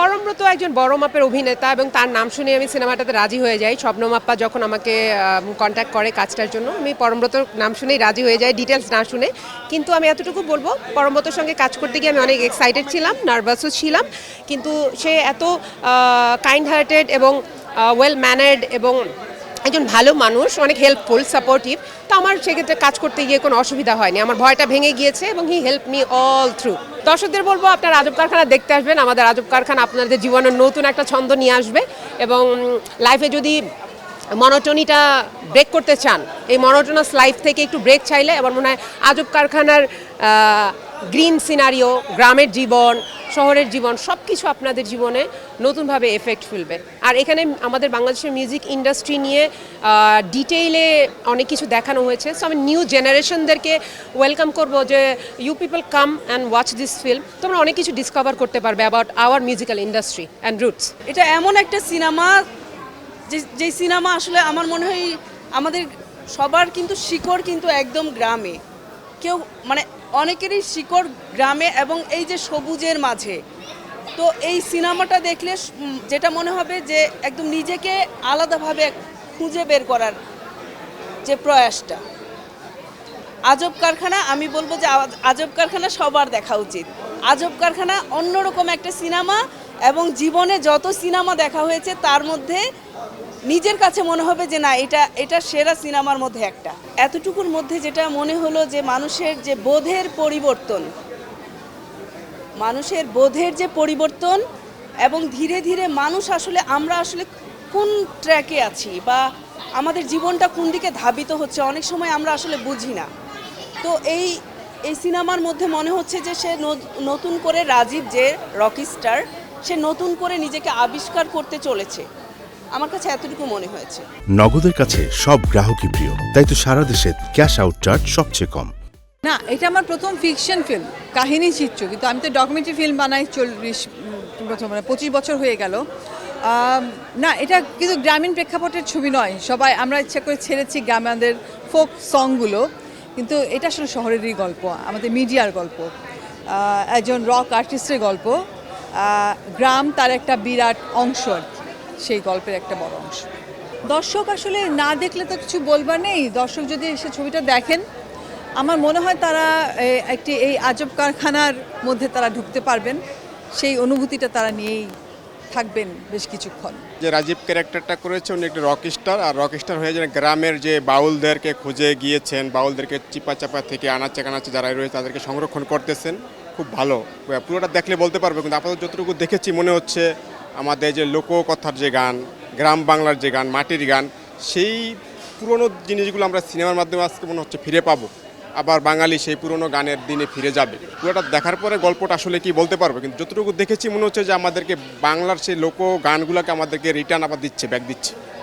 পরমব্রত একজন বড় মাপের অভিনেতা এবং তার নাম শুনে আমি সিনেমাটাতে রাজি হয়ে যাই। শবনম আপ্পা যখন আমাকে কন্ট্যাক্ট করে কাজটার জন্য, আমি পরমব্রতর নাম শুনেই রাজি হয়ে যাই, ডিটেলস না শুনে। কিন্তু আমি এতটুকু বলবো, পরমব্রতর সঙ্গে কাজ করতে গিয়ে আমি অনেক এক্সাইটেড ছিলাম, নার্ভাসও ছিলাম, কিন্তু সে এত কাইন্ড হার্টেড এবং ওয়েল ম্যানার্ড এবং একজন ভালো মানুষ, অনেক হেল্পফুল, সাপোর্টিভ। তো আমার সেক্ষেত্রে কাজ করতে গিয়ে কোনো অসুবিধা হয়নি, আমার ভয়টা ভেঙে গিয়েছে এবং he help me all through. দর্শকদের বলবো আপনার আজব কারখানা দেখতে আসবেন। আমাদের আজব কারখানা আপনাদের জীবনের নতুন একটা ছন্দ নিয়ে আসবে এবং লাইফে যদি মনোটনিটা ব্রেক করতে চান, এই মনোটোনাস লাইফ থেকে একটু ব্রেক চাইলে আমার মনে হয় আজব কারখানার গ্রিন সিনারিও, গ্রামের জীবন, শহরের জীবন, সব কিছু আপনাদের জীবনে নতুনভাবে এফেক্ট ফেলবে। আর এখানে আমাদের বাংলাদেশের মিউজিক ইন্ডাস্ট্রি নিয়ে ডিটেইলে অনেক কিছু দেখানো হয়েছে। সো আমি নিউ জেনারেশনদেরকে ওয়েলকাম করবো যে you people come and watch this film. তোমরা অনেক কিছু ডিসকভার করতে পারবে about our musical industry and roots. এটা এমন একটা সিনেমা যে সিনেমা আসলে আমার মনে হয় আমাদের সবার কিন্তু শিকড় কিন্তু একদম গ্রামে, কেউ মানে অনেকেরই শিকড় গ্রামে এবং এই যে সবুজের মাঝে। তো এই সিনেমাটা দেখলে যেটা মনে হবে যে একদম নিজেকে আলাদাভাবে খুঁজে বের করার যে প্রয়াসটা। আজব কারখানা, আমি বলবো যে আজব কারখানা সবার দেখা উচিত। আজব কারখানা অন্যরকম একটা সিনেমা এবং জীবনে যত সিনেমা দেখা হয়েছে তার মধ্যে নিজের কাছে মনে হবে যে না, এটা সেরা সিনেমার মধ্যে একটা। এতটুকুর মধ্যে যেটা মনে হলো যে মানুষের যে বোধের পরিবর্তন এবং ধীরে ধীরে মানুষ আসলে আমরা আসলে কোন ট্র্যাকে আছি বা আমাদের জীবনটা কোন দিকে ধাবিত হচ্ছে অনেক সময় আমরা আসলে বুঝি না। তো এই সিনেমার মধ্যে মনে হচ্ছে যে সে নতুন করে রাজীব যে রকি স্টার, সে নতুন করে নিজেকে আবিষ্কার করতে চলেছে। আমার কাছে এতটুকু মনে হয়েছে। নগদের কাছে সব গ্রাহকই প্রিয়, তাই তো সারা দেশে ক্যাশ আউট চার্জ সবচেয়ে কম। না, এটা আমার প্রথম ফিকশন ফিল্ম, কাহিনী চিত্র, কিন্তু আমি তো ডকুমেন্টারি ফিল্ম বানাই 25 বছর হয়ে গেল। না, এটা কিন্তু গ্রামীণ প্রেক্ষাপটের ছবি নয়। সবাই আমরা ইচ্ছা করে ছেড়েছি গ্রামাদের ফোক সংগুলো, কিন্তু এটা আসলে শহরেরই গল্প, আমাদের মিডিয়ার গল্প, একজন রক আর্টিস্টের গল্প। গ্রাম তার একটা বিরাট অংশ, সেই গল্পের একটা বড় অংশ। দর্শক আসলে না দেখলে তো কিছু বলবার নেই। দর্শক যদি সে ছবিটা দেখেন, আমার মনে হয় তারা এই আজব কারখানার মধ্যে তারা ঢুকতে পারবেন, সেই অনুভূতিটা তারা নিয়েই থাকবেন বেশ কিছুক্ষণ। যে রাজীব ক্যারেক্টারটা করেছে উনি একটা রকস্টার, আর রকস্টার হয়ে যেন গ্রামের যে বাউলদেরকে খুঁজে গিয়েছেন, বাউলদেরকে চিপা চাপা থেকে আনাচে কানাচে যারা রয়েছে তাদেরকে সংরক্ষণ করতেছেন। খুব ভালো, পুরোটা দেখলে বলতে পারবে, কিন্তু আপাতত যতটুকু দেখেছি মনে হচ্ছে আমাদের যে লোককথার যে গান, গ্রাম বাংলার যে গান, মাটির গান, সেই পুরনো জিনিসগুলো আমরা সিনেমার মাধ্যমে আজকে মনে হচ্ছে ফিরে পাবো। আবার বাঙালি সেই পুরনো গানের দিনে ফিরে যাবে। পুরোটা দেখার পরে গল্পটা আসলে কি বলতে পারবে, কিন্তু যতটুকু দেখেছি মনে হচ্ছে যে আমাদেরকে বাংলার সেই লোক গানগুলোকে আমাদেরকে রিটার্ন আবার দিচ্ছে, ব্যাক দিচ্ছে।